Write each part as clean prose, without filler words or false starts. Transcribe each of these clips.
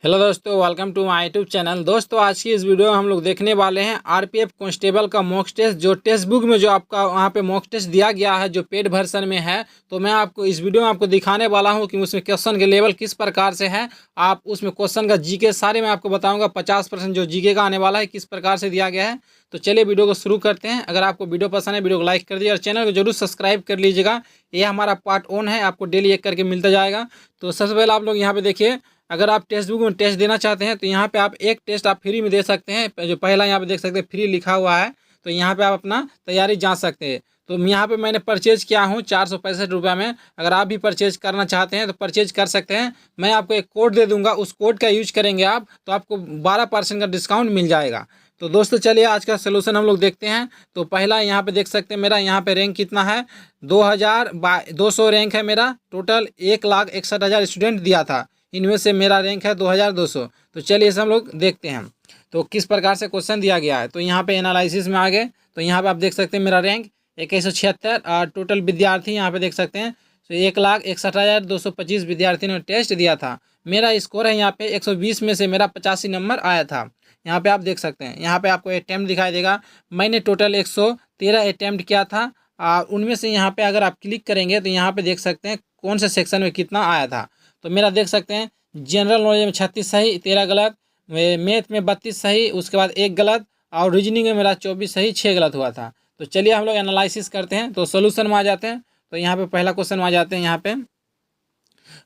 Hello दोस्तों, welcome to my YouTube channel. दोस्तों, आज की इस वीडियो में हम लोग देखने वाले हैं आरपीएफ कांस्टेबल का मॉक टेस्ट। जो टेक्स्ट बुक में जो आपका वहां पे मॉक टेस्ट दिया गया है, जो पेड वर्जन में है, तो मैं आपको इस वीडियो में आपको दिखाने वाला हूं कि उसमें क्वेश्चन के लेवल किस प्रकार से है। आप उसमें क्वेश्चन का जीके सारे मैं आपको बताऊंगा। 50% जो जीके का आने वाला है किस प्रकार से दिया गया है। तो चलिए वीडियो को शुरू करते हैं। अगर आपको वीडियो पसंद है, वीडियो को लाइक कर दीजिए और चैनल को जरूर सब्सक्राइब कर लीजिएगा। ये हमारा पार्ट 1 है, आपको डेली एक करके मिलता जाएगा। तो सबसे पहले आप लोग यहाँ पे देखिए, अगर आप टेक्स्ट बुक में टेस्ट देना चाहते हैं तो यहाँ पे आप एक टेस्ट आप फ्री में दे सकते हैं। जो पहला यहाँ पे देख सकते हैं फ्री लिखा हुआ है, तो यहाँ पे आप अपना तैयारी जांच सकते हैं। तो यहाँ पे मैंने परचेज किया हूँ 465 रुपये में। अगर आप भी परचेज करना चाहते हैं तो परचेज कर सकते हैं। मैं आपको एक कोड दे दूंगा, उस कोड का यूज करेंगे आप तो आपको 12% का डिस्काउंट मिल जाएगा। तो दोस्तों चलिए आज का सोल्यूशन हम लोग देखते हैं। तो पहला यहाँ पे देख सकते हैं, मेरा यहाँ पे रैंक कितना है, 2200 रैंक है मेरा। टोटल 1,61,000 स्टूडेंट दिया था, इनमें से मेरा रैंक है 2200। तो चलिए इसे हम लोग देखते हैं तो किस प्रकार से क्वेश्चन दिया गया है। तो यहाँ पे एनालिसिस में आ गए तो यहाँ पे आप देख सकते हैं मेरा रैंक 2176 और टोटल विद्यार्थी यहाँ पे देख सकते हैं। तो 1,61,225 विद्यार्थी ने टेस्ट दिया था। मेरा स्कोर है यहाँ पे 120 में से मेरा 85 नंबर आया था। यहाँ पे आप देख सकते हैं, यहाँ पे आपको अटैम्प्ट दिखाई देगा। मैंने टोटल 113 अटैम्प्ट किया था और उनमें से यहाँ पे अगर आप क्लिक करेंगे तो यहाँ पे देख सकते हैं कौन से सेक्शन में कितना आया था। तो मेरा देख सकते हैं जनरल नॉलेज में 36 सही, 13 गलत, मैथ में 32 सही, उसके बाद 1 गलत, और रीजनिंग में मेरा 24 सही, 6 गलत हुआ था। तो चलिए हम लोग एनालिसिस करते हैं। तो सोल्यूशन में आ जाते हैं। तो यहाँ पे पहला क्वेश्चन में आ जाते हैं। यहाँ पे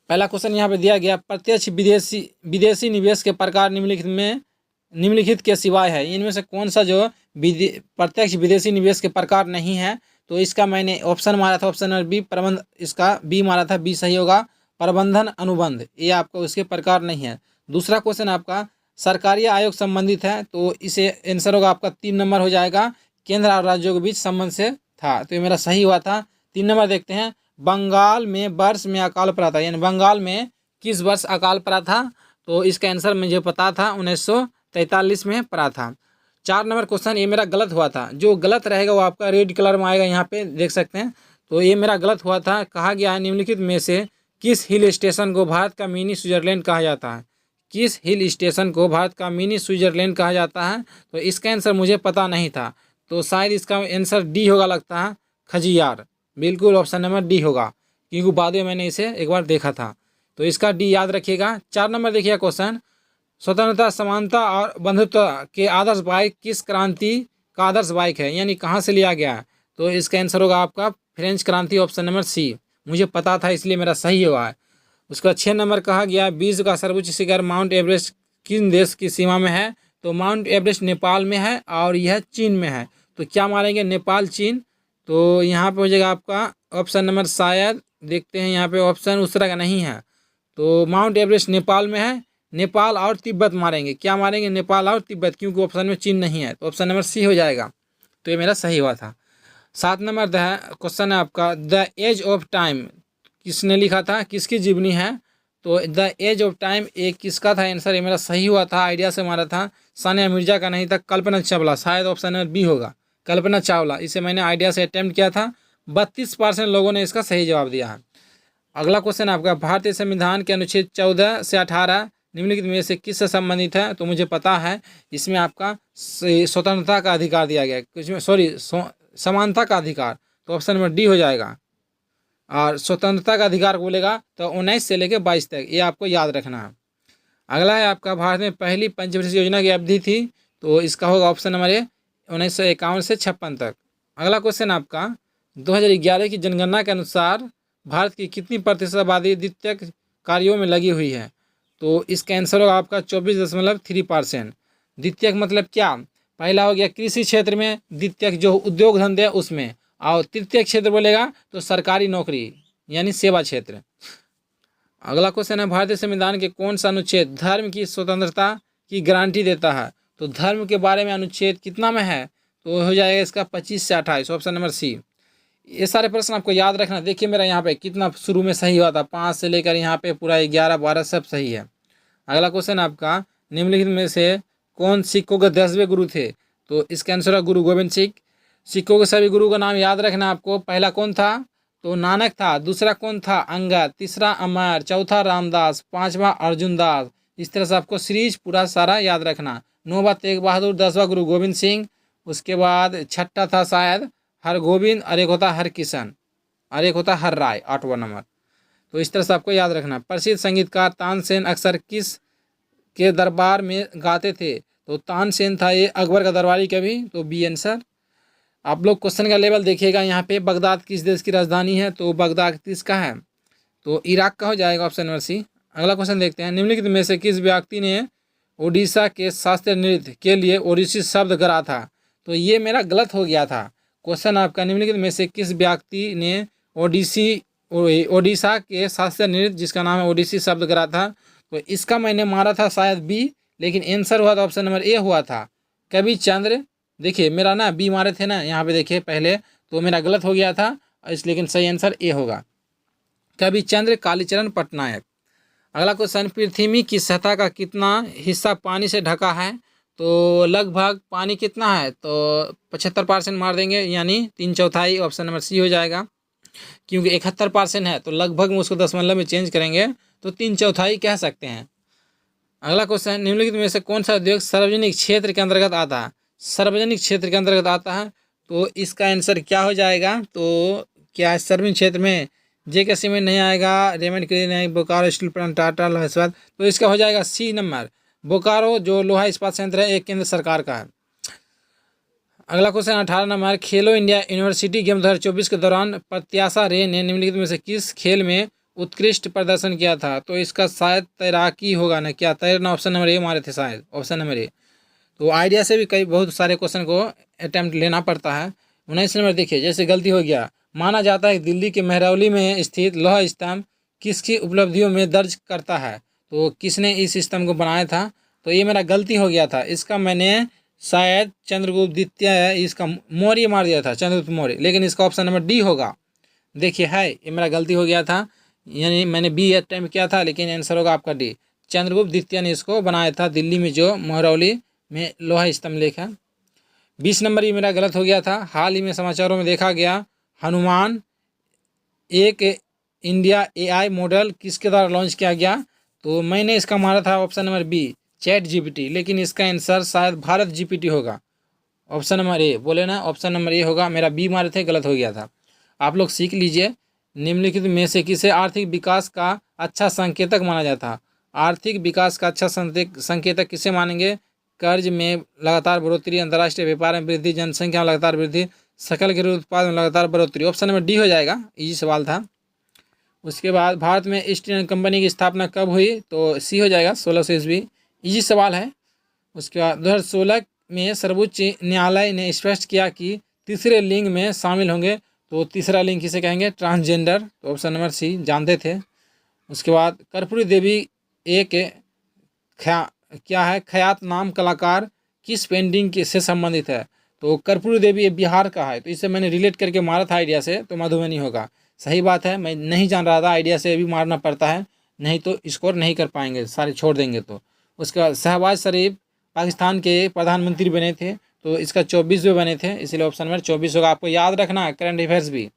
पहला क्वेश्चन यहाँ पे दिया गया, प्रत्यक्ष विदेशी निवेश के प्रकार निम्नलिखित के सिवाय है। इनमें से कौन सा जो प्रत्यक्ष विदेशी निवेश के प्रकार नहीं है। तो इसका मैंने ऑप्शन मारा था, ऑप्शन नंबर बी प्रबंध, इसका बी मारा था, बी सही होगा। प्रबंधन अनुबंध, ये आपका उसके प्रकार नहीं है। दूसरा क्वेश्चन आपका सरकारी आयोग संबंधित है, तो इसे आंसर होगा आपका 3 नंबर हो जाएगा। केंद्र और राज्यों के बीच संबंध से था, तो ये मेरा सही हुआ था। 3 नंबर देखते हैं, बंगाल में वर्ष में अकाल पड़ा था, यानी बंगाल में किस वर्ष अकाल पड़ा था। तो इसका आंसर मुझे पता था, 1943 में पड़ा था। 4 नंबर क्वेश्चन ये मेरा गलत हुआ था। जो गलत रहेगा वो आपका रेड कलर में आएगा, यहाँ पे देख सकते हैं। तो ये मेरा गलत हुआ था। कहा गया है निम्नलिखित में से किस हिल स्टेशन को भारत का मिनी स्विट्जरलैंड कहा जाता है। किस हिल स्टेशन को भारत का मिनी स्विट्जरलैंड कहा जाता है। तो इसका आंसर मुझे पता नहीं था, तो शायद इसका आंसर डी होगा लगता है, खजियार। बिल्कुल ऑप्शन नंबर डी होगा, क्योंकि बाद में मैंने इसे एक बार देखा था। तो इसका डी याद रखिएगा। 4 नंबर देखिए क्वेश्चन, स्वतंत्रता, समानता और बंधुत्व के आदर्श बाइक किस क्रांति का आदर्श बाइक है, यानी कहाँ से लिया गया है। तो इसका आंसर होगा आपका फ्रेंच क्रांति, ऑप्शन नंबर सी। मुझे पता था इसलिए मेरा सही हुआ है। उसका 6 नंबर कहा गया, विश्व का सर्वोच्च शिखर माउंट एवरेस्ट किन देश की सीमा में है। तो माउंट एवरेस्ट नेपाल में है और यह चीन में है। तो क्या मारेंगे, नेपाल चीन। तो यहाँ पे हो जाएगा आपका ऑप्शन नंबर, शायद देखते हैं यहाँ पे ऑप्शन उस तरह का नहीं है। तो माउंट एवरेस्ट नेपाल में है, नेपाल और तिब्बत मारेंगे। क्या मारेंगे, नेपाल और तिब्बत, क्योंकि ऑप्शन में चीन नहीं है। तो ऑप्शन नंबर सी हो जाएगा। तो ये मेरा सही हुआ था। 7 नंबर क्वेश्चन है आपका, द एज ऑफ टाइम किसने लिखा था, किसकी जीवनी है। तो द एज ऑफ टाइम एक किसका था आंसर, ये मेरा सही हुआ था, आइडिया से मारा था। सानिया मिर्जा का नहीं था, कल्पना चावला, शायद ऑप्शन नंबर बी होगा, कल्पना चावला। इसे मैंने आइडिया से अटेम्प्ट किया था। 32% लोगों ने इसका सही जवाब दिया है। अगला क्वेश्चन आपका, भारतीय संविधान के अनुच्छेद 14 से 18 निम्नलिखित में से किससे संबंधित है। तो मुझे पता है, इसमें आपका स्वतंत्रता का अधिकार दिया गया है, कुछ में सॉरी समानता का अधिकार। तो ऑप्शन नंबर डी हो जाएगा। और स्वतंत्रता का अधिकार बोलेगा तो 19 से लेकर 22 तक, ये आपको याद रखना है। अगला है आपका, भारत में पहली पंचवर्षीय योजना की अवधि थी। तो इसका होगा ऑप्शन नंबर ए, 1951 से 56 तक। अगला क्वेश्चन आपका, 2011 की जनगणना के अनुसार भारत की कितनी प्रतिशत आबादी द्वितीयक कार्यों में लगी हुई है। तो इसका आंसर होगा आपका 24.3%। द्वितीयक मतलब क्या, पहला हो गया कृषि क्षेत्र में, द्वितीयक जो उद्योग धंधे उसमें, और तृतीय क्षेत्र बोलेगा तो सरकारी नौकरी यानी सेवा क्षेत्र। अगला क्वेश्चन है, भारतीय संविधान के कौन सा अनुच्छेद धर्म की स्वतंत्रता की गारंटी देता है। तो धर्म के बारे में अनुच्छेद कितना में है। तो हो जाएगा इसका 25 से 28, ऑप्शन नंबर सी। ये सारे प्रश्न आपको याद रखना। देखिए मेरा यहाँ पे कितना शुरू में सही हुआ था, 5 से लेकर यहाँ पे पूरा 11 12 सब सही है। अगला क्वेश्चन आपका, निम्नलिखित में से कौन सिखों के 10वें गुरु थे। तो इसका आंसर है गुरु गोविंद सिंह। सिखों के सभी गुरु का नाम याद रखना आपको। पहला कौन था, तो नानक था। दूसरा कौन था, अंगद। तीसरा अमर। चौथा रामदास। पांचवा अर्जुन दास। इस तरह से आपको सीरीज पूरा सारा याद रखना। 9वां तेग बहादुर, 10वां गुरु गोविंद सिंह, उसके बाद छठा था शायद हर गोविंद, और एक होता हर किशन, और एक होता हर राय, 8वां नंबर। तो इस तरह से आपको याद रखना। प्रसिद्ध संगीतकार तानसेन अक्सर किस के दरबार में गाते थे? तो तानसेन था ये अकबर का दरबारी कवि, तो बी आंसर। आप लोग क्वेश्चन का लेवल देखिएगा यहाँ पे। बगदाद किस देश की राजधानी है? तो बगदाद किसका है? तो इराक का हो जाएगा, ऑप्शन नंबर सी। अगला क्वेश्चन देखते हैं। निम्नलिखित में से किस व्यक्ति ने ओडिशा के शास्त्रीय नृत्य के लिए ओडिसी शब्द गढ़ा था? तो ये मेरा गलत हो गया था क्वेश्चन आपका। निम्नलिखित में से किस व्यक्ति ने ओडिशा के शास्त्रीय नृत्य जिसका नाम है ओडिसी शब्द गढ़ा था? तो इसका मैंने मारा था शायद बी, लेकिन आंसर हुआ था ऑप्शन नंबर ए हुआ था, कवि चंद्र। देखिए मेरा ना बी मारे थे ना यहाँ पे, देखिए पहले, तो मेरा गलत हो गया था इसलिए, लेकिन सही आंसर ए होगा, कवि चंद्र कालीचरण पटनायक। अगला क्वेश्चन। पृथ्वी की सतह का कितना हिस्सा पानी से ढका है? तो लगभग पानी कितना है? तो 75% मार देंगे, यानी 3/4, ऑप्शन नंबर सी हो जाएगा। क्योंकि 71% है तो लगभग में उसको दशमलव में चेंज करेंगे तो 3/4 कह सकते हैं। अगला क्वेश्चन। निम्नलिखित में से कौन सा उद्योग सार्वजनिक क्षेत्र के अंतर्गत आता है? सार्वजनिक क्षेत्र के अंतर्गत आता है, तो इसका आंसर क्या हो जाएगा? तो क्या है सार्वजनिक क्षेत्र में? जेके सीमेंट नहीं आएगा, रेमंड क्लीन नहीं, बोकारो स्टील प्लांट, टाटा लोहा इस्पात, तो इसका हो जाएगा सी नंबर, बोकारो जो लोहा इस्पात संयंत्र है, एक केंद्र सरकार का है। अगला क्वेश्चन 18 नंबर। खेलो इंडिया यूनिवर्सिटी गेम 2024 के दौरान प्रत्याशा रे ने निम्नलिखित में से किस खेल में उत्कृष्ट प्रदर्शन किया था? तो इसका शायद तैराकी होगा ना, क्या तैरना, ऑप्शन नंबर ए मारे थे शायद, ऑप्शन नंबर ए। तो आइडिया से भी कई बहुत सारे क्वेश्चन को अटैम्प्ट लेना पड़ता है। 19 नंबर देखिए, जैसे गलती हो गया। माना जाता है कि दिल्ली के महरौली में स्थित लौह स्तंभ किसकी उपलब्धियों में दर्ज करता है? तो किसने इस स्तंभ को बनाया था? तो ये मेरा गलती हो गया था, इसका मैंने शायद चंद्रगुप्त द्वितीय, इसका मौर्य मार दिया था, चंद्रगुप्त मौर्य, लेकिन इसका ऑप्शन नंबर डी होगा। देखिए है, ये मेरा गलती हो गया था, यानी मैंने बी अटैम्प्ट किया था, लेकिन आंसर होगा आपका डी, चंद्रगुप्त द्वितीय ने इसको बनाया था, दिल्ली में जो महरौली में लोहा स्तंभ लेख है। 20 नंबर ये मेरा गलत हो गया था। हाल ही में समाचारों में देखा गया हनुमान एक इंडिया AI मॉडल किसके द्वारा लॉन्च किया गया? तो मैंने इसका मारा था ऑप्शन नंबर बी, ChatGPT, लेकिन इसका आंसर शायद भारत GPT होगा, ऑप्शन नंबर ए बोले ना, ऑप्शन नंबर ए होगा, मेरा बी मारे थे, गलत हो गया था। आप लोग सीख लीजिए। निम्नलिखित में से किसे आर्थिक विकास का अच्छा संकेतक माना जाता है? आर्थिक विकास का अच्छा संकेतक किसे मानेंगे? कर्ज में लगातार बढ़ोतरी, अंतर्राष्ट्रीय व्यापार में वृद्धि, जनसंख्या में लगातार वृद्धि, सकल घरेलू उत्पाद में लगातार बढ़ोतरी, ऑप्शन नंबर डी हो जाएगा, इजी सवाल था। उसके बाद भारत में ईस्ट इंडियन कंपनी की स्थापना कब हुई? तो सी हो जाएगा, 1600 ईस्वी, इजी सवाल है। उसके बाद 2016 में सर्वोच्च न्यायालय ने स्पष्ट किया कि तीसरे लिंग में शामिल होंगे, तो तीसरा लिंग किसे कहेंगे? ट्रांसजेंडर, तो ऑप्शन नंबर सी जानते थे। उसके बाद कर्पूरी देवी एक क्या है ख्यात नाम कलाकार किस पेंटिंग के से संबंधित है? तो कर्पूरी देवी ये बिहार का है, तो इसे मैंने रिलेट करके मारा था आइडिया से, तो मधुबनी होगा। सही बात है, मैं नहीं जान रहा था, आइडिया से भी मारना पड़ता है, नहीं तो स्कोर नहीं कर पाएंगे, सारे छोड़ देंगे। तो उसके बाद शहबाज शरीफ पाकिस्तान के प्रधानमंत्री बने थे, तो इसका 24वें बने थे, इसलिए ऑप्शन नंबर 24 होगा। आपको याद रखना है करंट अफेयर्स भी,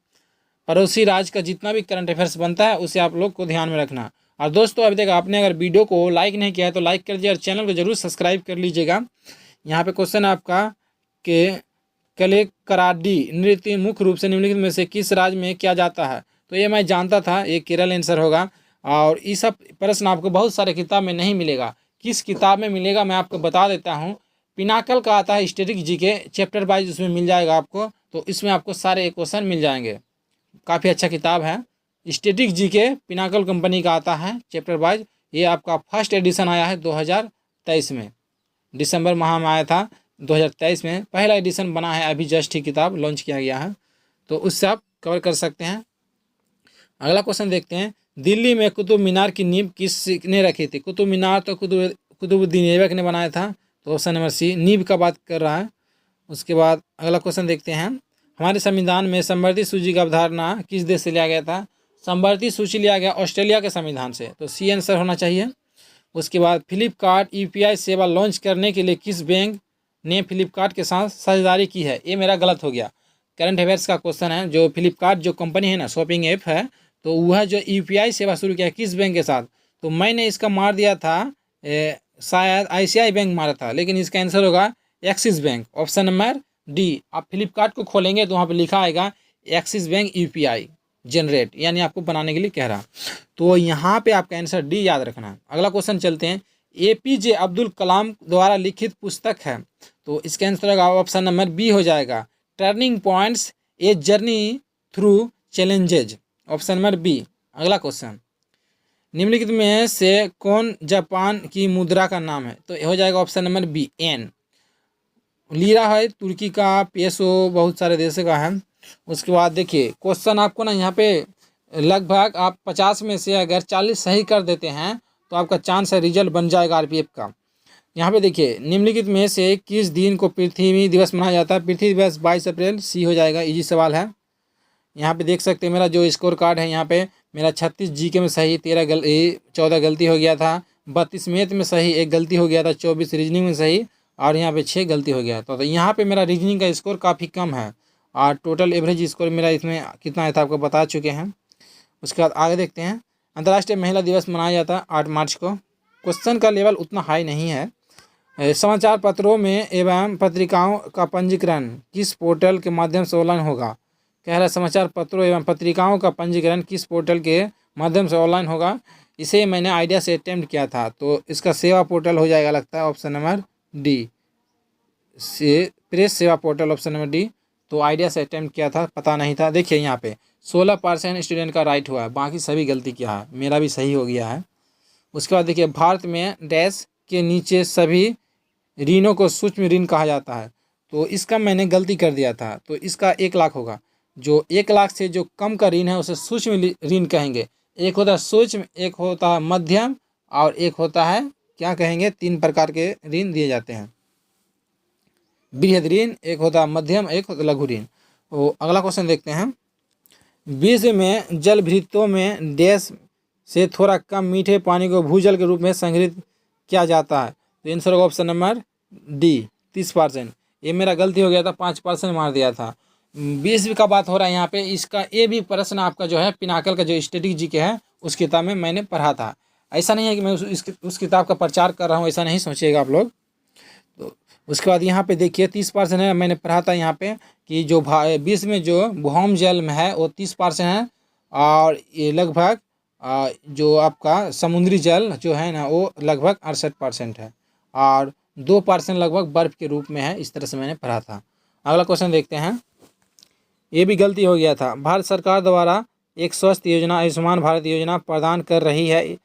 पड़ोसी राज्य का जितना भी करंट अफेयर्स बनता है उसे आप लोग को ध्यान में रखना। और दोस्तों अभी तक आपने अगर वीडियो को लाइक नहीं किया है तो लाइक कर दीजिए और चैनल को जरूर सब्सक्राइब कर लीजिएगा। यहाँ पे क्वेश्चन आपका के कलेकराडी नृत्य मुख्य रूप से निम्नलिखित में से किस राज्य में किया जाता है? तो ये मैं जानता था, ये केरल आंसर होगा। और ये सब प्रश्न आपको बहुत सारे किताब में नहीं मिलेगा, किस किताब में मिलेगा मैं आपको बता देता हूँ। पिनाकल का आता है स्टैटिक जीके चैप्टर वाइज, उसमें मिल जाएगा आपको, तो इसमें आपको सारे क्वेश्चन मिल जाएंगे। काफ़ी अच्छा किताब है, स्टैटिक जीके पिनाकल कंपनी का आता है चैप्टर वाइज। ये आपका फर्स्ट एडिशन आया है 2023 में, दिसंबर माह में आया था 2023 में, पहला एडिशन बना है अभी, जस्ट ही किताब लॉन्च किया गया है, तो उससे आप कवर कर सकते हैं। अगला क्वेश्चन देखते हैं। दिल्ली में कुतुब मीनार की नींव किसने रखी थी? कुतुब मीनार तो कुतुबुद्दीन ऐबक ने बनाया था, तो ऑप्शन नंबर सी, नींव का बात कर रहा है। उसके बाद अगला क्वेश्चन देखते हैं। हमारे संविधान में समवर्ती सूची का अवधारणा किस देश से लिया गया था? समवर्ती सूची लिया गया ऑस्ट्रेलिया के संविधान से, तो सी आंसर होना चाहिए। उसके बाद फ्लिपकार्ट UPI सेवा लॉन्च करने के लिए किस बैंक ने फ्लिपकार्ट के साथ साझेदारी की है? ये मेरा गलत हो गया, करंट अफेयर्स का क्वेश्चन है। जो फ्लिपकार्ट जो कंपनी है ना, शॉपिंग ऐप है, तो वह जो UPI सेवा शुरू किया है किस बैंक के साथ? तो मैंने इसका मार दिया था शायद ICICI बैंक मारा था, लेकिन इसका आंसर होगा axis bank, option number D. आप फ्लिपकार्ट को खोलेंगे तो वहाँ पे लिखा आएगा एक्सिस बैंक UPI जनरेट, यानी आपको बनाने के लिए कह रहा। तो यहाँ पे आपका आंसर डी याद रखना। अगला क्वेश्चन चलते हैं। APJ अब्दुल कलाम द्वारा लिखित पुस्तक है, तो इसका आंसर होगा ऑप्शन नंबर बी हो जाएगा, turning points a journey through challenges, option number B. अगला क्वेश्चन, निम्नलिखित में से कौन जापान की मुद्रा का नाम है, तो हो जाएगा option number B N. Lira है तुर्की का, पेसो बहुत सारे देशों का है। उसके बाद देखिए क्वेश्चन आपको ना यहाँ पे लगभग आप 50 में से अगर 40 सही कर देते हैं तो आपका चांस है रिजल्ट बन जाएगा RPF का। यहाँ पे देखिए निम्नलिखित में से किस दिन को पृथ्वी दिवस मनाया जाता है, पृथ्वी दिवस 22 अप्रैल, सी हो जाएगा, इजी सवाल है। यहाँ पे देख सकते हैं मेरा जो स्कोर कार्ड है, यहाँ पे मेरा 36 GK में सही, 14 गलती हो गया था, 32 मैथ में सही, 1 गलती हो गया था, 24 रीजनिंग में सही, और यहाँ पे 6 गलती हो गया। तो यहाँ पे मेरा रीजनिंग का स्कोर काफ़ी कम है, और टोटल एवरेज स्कोर मेरा इसमें कितना आया था आपको बता चुके हैं। उसके बाद आगे देखते हैं। अंतर्राष्ट्रीय महिला दिवस मनाया जाता है 8 मार्च को। क्वेश्चन का लेवल उतना हाई नहीं है। समाचार पत्रों में एवं पत्रिकाओं का पंजीकरण किस पोर्टल के माध्यम से ऑनलाइन होगा, कह रहा है समाचार पत्रों एवं पत्रिकाओं का पंजीकरण किस पोर्टल के माध्यम से ऑनलाइन होगा। इसे मैंने आइडिया से अटेम्प्ट किया था, तो इसका सेवा पोर्टल हो जाएगा लगता है ऑप्शन नंबर डी, से प्रेस सेवा पोर्टल, ऑप्शन नंबर डी। तो आइडिया से अटेम्प्ट किया था, पता नहीं था। देखिए यहाँ पे 16% स्टूडेंट का राइट हुआ है, बाकी सभी गलती किया है, मेरा भी सही हो गया है। उसके बाद देखिए भारत में डैश के नीचे सभी ऋणों को सूक्ष्म ऋण कहा जाता है, तो इसका मैंने गलती कर दिया था, तो इसका 1 लाख होगा। जो 1 लाख से जो कम का ऋण है उसे सूक्ष्म ऋण कहेंगे। एक होता है सूक्ष्म, एक होता है मध्यम, और एक होता है क्या कहेंगे, 3 प्रकार के ऋण दिए जाते हैं, बृहद ऋण, एक होता है मध्यम, एक होता लघु ऋण। तो अगला क्वेश्चन देखते हैं। विश्व में जलभृतों में डैश से थोड़ा कम मीठे पानी को भूजल के रूप में संग्रहित किया जाता है, तो आंसर होगा ऑप्शन नंबर डी 30%। ये मेरा गलती हो गया था, 5% मार दिया था। विश्व का बात हो रहा है यहाँ पे, इसका ये भी प्रश्न आपका जो है पिनाकल का जो स्टैटिक जीके है उस किताब में मैंने पढ़ा था। ऐसा नहीं है कि मैं उस किताब का प्रचार कर रहा हूँ, ऐसा नहीं सोचिएगा आप लोग। तो उसके बाद यहाँ पे देखिए 30% है, मैंने पढ़ा था यहाँ पे कि जो विश्व में जो भौम जल में है वो 30% है, और ये लगभग जो आपका समुद्री जल जो है ना वो लगभग 68% है, और 2% लगभग बर्फ़ के रूप में है। इस तरह से मैंने पढ़ा था। अगला क्वेश्चन देखते हैं। ये भी गलती हो गया था। भारत सरकार द्वारा एक स्वास्थ्य योजना आयुष्मान भारत योजना प्रदान कर रही है।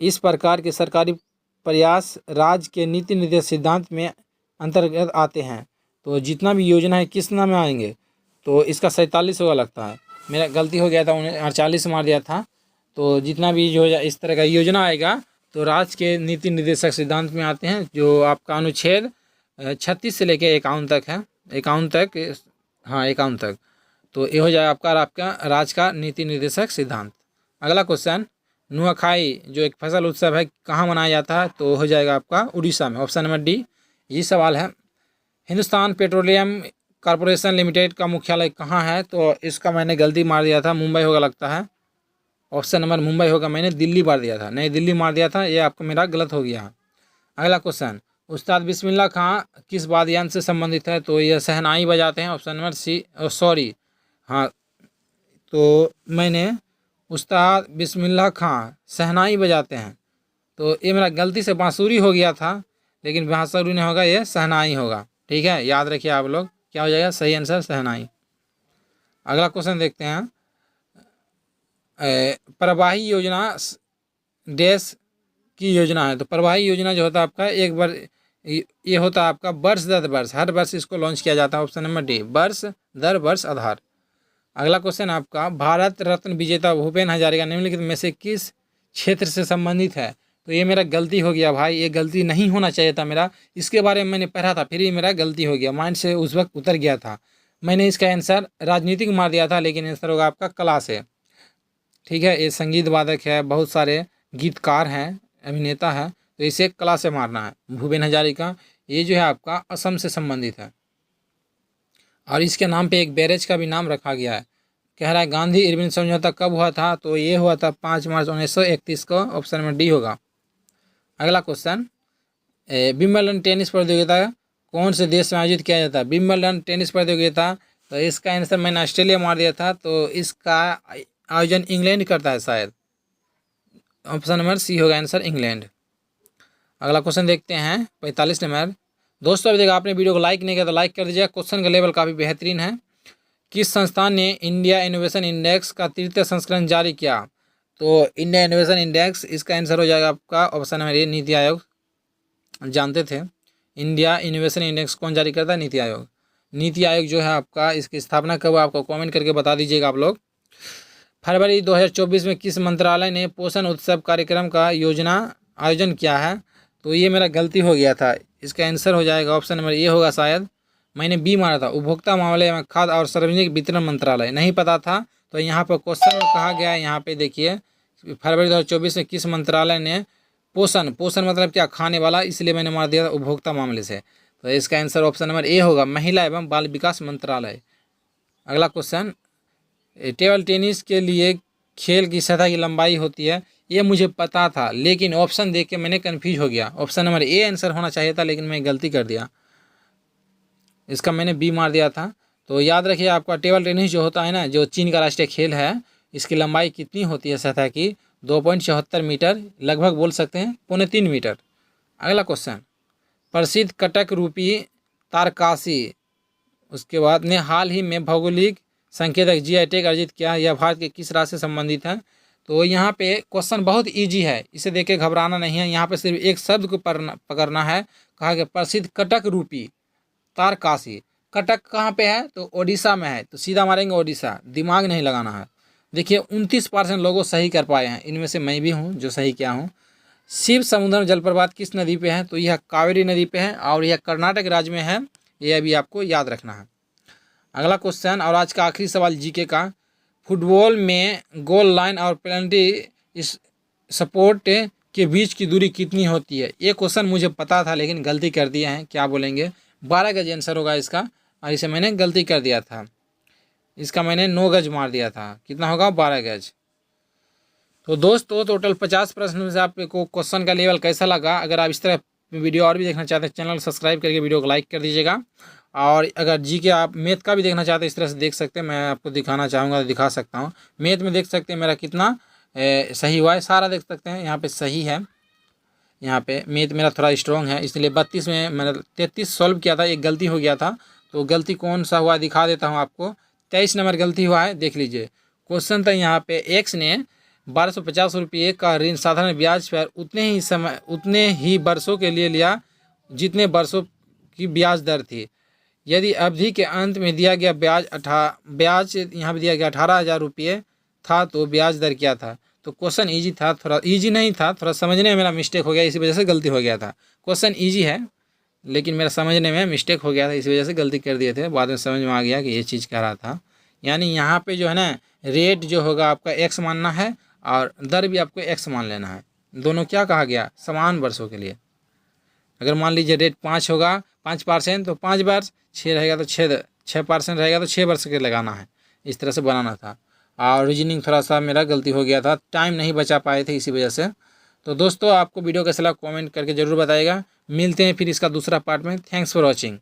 इस प्रकार के सरकारी प्रयास राज्य के नीति निर्देश सिद्धांत में अंतर्गत आते हैं, तो जितना भी योजना है किस नाम में आएंगे, तो इसका 47 होगा लगता है, मेरा गलती हो गया था, उन्हें 48 मार दिया था। तो जितना भी जो इस तरह का योजना आएगा तो राज्य के नीति निर्देशक सिद्धांत में आते हैं, जो आपका अनुच्छेद 36 से लेकर 51 तक है, 51 तक, हाँ 51 तक। तो ये हो जाएगा आपका राज्य का नीति निर्देशक सिद्धांत। अगला क्वेश्चन, नुआखाई जो एक फसल उत्सव है कहाँ मनाया जाता है, तो हो जाएगा आपका उड़ीसा में, ऑप्शन नंबर डी। ये सवाल है। हिंदुस्तान पेट्रोलियम कॉरपोरेशन लिमिटेड का मुख्यालय कहाँ है, तो इसका मैंने गलती मार दिया था, मुंबई होगा लगता है, ऑप्शन नंबर मुंबई होगा। मैंने दिल्ली मार दिया था, नई दिल्ली मार दिया था, ये आपको मेरा गलत हो गया। अगला क्वेश्चन, उस्ताद बिस्मिल्लाह खां किस वाद्ययंत्र से संबंधित है, तो ये शहनाई बजाते हैं, ऑप्शन नंबर सी, सॉरी हाँ, तो मैंने उस्ताद बिस्मिल्लाह खां शहनाई बजाते हैं, तो ये मेरा गलती से बांसुरी हो गया था, लेकिन बांसुरी नहीं होगा, ये शहनाई होगा। ठीक है, याद रखिए आप लोग, क्या हो जाएगा सही आंसर शहनाई। अगला क्वेश्चन देखते हैं। प्रवाही योजना डैश की योजना है, तो प्रवाही योजना जो होता है आपका एक बार ये होता है आपका वर्ष दर वर्ष, हर वर्ष इसको लॉन्च किया जाता है, ऑप्शन नंबर डी वर्ष दर वर्ष आधार। अगला क्वेश्चन आपका, भारत रत्न विजेता भूपेन हजारिका निम्नलिखित में से किस क्षेत्र से संबंधित है, तो ये मेरा गलती हो गया भाई, ये गलती नहीं होना चाहिए था मेरा, इसके बारे में मैंने पढ़ा था, फिर ये मेरा गलती हो गया, माइंड से उस वक्त उतर गया था। मैंने इसका आंसर राजनीतिक मार दिया था, लेकिन आंसर होगा आपका कला से। ठीक है, ये संगीत वादक है, बहुत सारे गीतकार हैं, अभिनेता है, तो इसे कला से मारना है। भूपेन हजारिका ये जो है आपका असम से संबंधित है, और इसके नाम पे एक बैरेज का भी नाम रखा गया है। कह रहा है गांधी इरविन समझौता कब हुआ था, तो ये हुआ था 5 मार्च 1931 को, ऑप्शन नंबर डी होगा। अगला क्वेश्चन, विंबलडन टेनिस प्रतियोगिता कौन से देश में आयोजित किया जाता है? विंबलडन टेनिस प्रतियोगिता, तो इसका आंसर मैंने ऑस्ट्रेलिया मार दिया था, तो इसका आयोजन इंग्लैंड करता है शायद। ऑप्शन नंबर सी होगा आंसर, इंग्लैंड। अगला क्वेश्चन देखते हैं 45 नंबर। दोस्तों अभी तक आपने वीडियो को लाइक नहीं किया तो लाइक कर दीजिएगा, क्वेश्चन का लेवल काफ़ी बेहतरीन है। किस संस्थान ने इंडिया इनोवेशन इंडेक्स का 3य संस्करण जारी किया? तो इंडिया इनोवेशन इंडेक्स, इसका आंसर हो जाएगा आपका option number A, NITI Aayog. जानते थे इंडिया इनोवेशन इंडेक्स कौन जारी करता है? नीति आयोग। नीति आयोग जो है आपका, इसकी स्थापना कब आपको कमेंट करके बता दीजिएगा आप लोग। फरवरी 2024 में किस मंत्रालय ने पोषण उत्सव कार्यक्रम का आयोजन किया है? तो ये मेरा गलती हो गया था, इसका आंसर हो जाएगा ऑप्शन नंबर ए होगा शायद, मैंने बी मारा था। उपभोक्ता मामले एवं खाद्य और सार्वजनिक वितरण मंत्रालय, नहीं पता था। तो यहाँ पर क्वेश्चन में कहा गया है, यहाँ पे देखिए फरवरी 2024 में किस मंत्रालय ने पोषण मतलब क्या, खाने वाला, इसलिए मैंने मार दिया था उपभोक्ता मामले से। तो इसका आंसर ऑप्शन नंबर ए होगा, महिला एवं बाल विकास मंत्रालय। अगला क्वेश्चन, टेबल टेनिस के लिए खेल की सतह की लंबाई होती है, ये मुझे पता था लेकिन ऑप्शन देख के मैंने कन्फ्यूज हो गया। ऑप्शन नंबर ए आंसर होना चाहिए था, लेकिन मैं गलती कर दिया, इसका मैंने बी मार दिया था। तो याद रखिए आपका टेबल टेनिस जो होता है ना, जो चीन का राष्ट्रीय खेल है, इसकी लंबाई कितनी होती है सतह की? 2.74 मीटर, लगभग बोल सकते हैं 2.25 मीटर। अगला क्वेश्चन, प्रसिद्ध कटक रूपी तारकासी, उसके बाद ने हाल ही में भौगोलिक संकेतक जीआई टैग अर्जित किया, यह भारत के किस राज्य से संबंधित है? तो यहाँ पे क्वेश्चन बहुत इजी है, इसे देख के घबराना नहीं है। यहाँ पे सिर्फ एक शब्द को पकड़ना है। कहा गया प्रसिद्ध कटक रूपी तारकासी। कटक कहाँ पे है? तो ओडिशा में है, तो सीधा मारेंगे ओडिशा, दिमाग नहीं लगाना है। देखिए 29% लोगों सही कर पाए हैं, इनमें से मैं भी हूँ जो सही किया हूँ। शिव समुद्र जलप्रपात किस नदी पे है? तो यह कावेरी नदी पे है और यह कर्नाटक राज्य में है, यह भी आपको याद रखना है। अगला क्वेश्चन और आज का आखिरी सवाल जीके का, फुटबॉल में गोल लाइन और पेनल्टी सपोर्ट के बीच की दूरी कितनी होती है? ये क्वेश्चन मुझे पता था लेकिन गलती कर दिया है, क्या बोलेंगे? 12 गज आंसर होगा इसका, और इसे मैंने गलती कर दिया था, इसका मैंने 9 गज मार दिया था। कितना होगा? 12 गज। तो दोस्तों टोटल 50 प्रश्न में से आपको क्वेश्चन का लेवल कैसा लगा? अगर आप इस तरह वीडियो और भी देखना चाहते हैं, चैनल को सब्सक्राइब करके वीडियो को लाइक कर दीजिएगा। और अगर जी के आप मैथ का भी देखना चाहते हैं, इस तरह से देख सकते हैं, मैं आपको दिखाना चाहूँगा, दिखा सकता हूँ। मैथ में देख सकते हैं मेरा कितना सही हुआ है, सारा देख सकते हैं यहाँ पे सही है। यहाँ पे मैथ मेरा थोड़ा स्ट्रॉन्ग है, इसलिए 32 में मैंने 33 सॉल्व किया था, एक गलती हो गया था। तो गलती कौन सा हुआ दिखा देता हूँ आपको। 23 नंबर गलती हुआ है, देख लीजिए। क्वेश्चन था यहाँ पे, एक्स ने 1250 रुपये का ऋण साधारण ब्याज पर उतने ही वर्षों के लिए लिया जितने वर्षों की ब्याज दर थी। यदि अवधि के अंत में दिया गया ब्याज यहाँ पे दिया गया 18,000 रुपये था, तो ब्याज दर क्या था? तो क्वेश्चन इजी था, थोड़ा इजी नहीं था, थोड़ा समझने में मेरा मिस्टेक हो गया, इसी वजह से गलती हो गया था। क्वेश्चन इजी है लेकिन मेरा समझने में मिस्टेक हो गया था, इसी वजह से गलती कर दिए थे। बाद में समझ में आ गया कि ये चीज़ कह रहा था। यानी यहाँ पे जो है ना, रेट जो होगा आपका एक्स मानना है और दर भी आपको एक्स मान लेना है। दोनों क्या कहा गया? समान वर्षों के लिए। अगर मान लीजिए रेट 5 होगा, 5% तो 5 वर्ष, 6 रहेगा तो 6% रहेगा तो 6 वर्ष के लगाना है, इस तरह से बनाना था। और रीजनिंग थोड़ा सा मेरा गलती हो गया था, टाइम नहीं बचा पाए थे इसी वजह से। तो दोस्तों आपको वीडियो कैसा लगा कमेंट करके ज़रूर बताइएगा। मिलते हैं फिर इसका दूसरा पार्ट में। Thanks for watching.